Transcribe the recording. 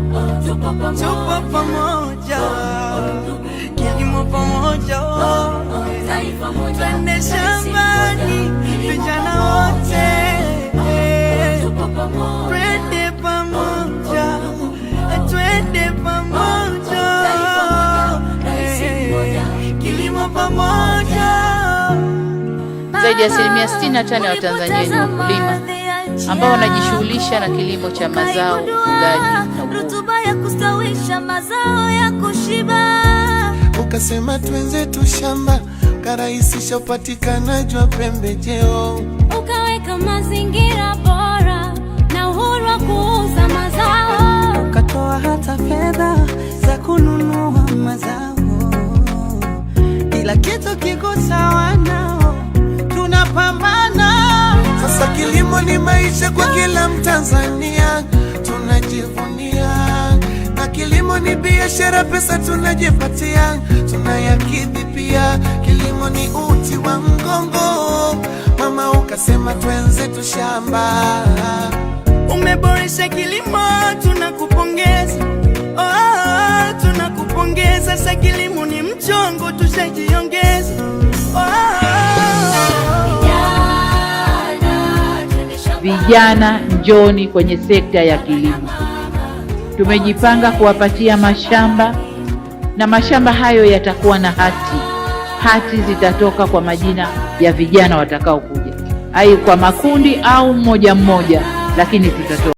Tupo pamoja, kilimo pamoja, twende shambani, vijana wote, twende pamoja, twende pamoja, kilimo pamoja. Zaidi ya 65% ya Tanzania ni wakulima ambao wanajishughulisha na kilimo cha mazao, ufugaji na uvuvi. Rutuba ya kustawisha mazao ya kushiba. Ukasema twenzetu shamba, karahisisha upatikanaji wa pembejeo. Ukaweka mazingira bora na uhuru wa kuuza mazao. Ukatoa hata fedha za kununua mazao. Kila kitu kiko sawa nao, tunapambana. Sasa kilimo ni maisha kwa kila Mtanzania, tunajivunia. Na kilimo ni biashara, pesa tunajipatia, tunayakidhi pia. Kilimo ni uti wa mgongo, mama ukasema twenzetu shamba. Umeboresha kilimo, tunakupongeza. Tunakupongeza. Sasa kilimo ni mchongo, tushajiongeza. Vijana njoni kwenye sekta ya kilimo. Tumejipanga kuwapatia mashamba, na mashamba hayo yatakuwa na hati. Hati zitatoka kwa majina ya vijana watakao kuja, ai kwa makundi au mmoja mmoja, lakini tutatoa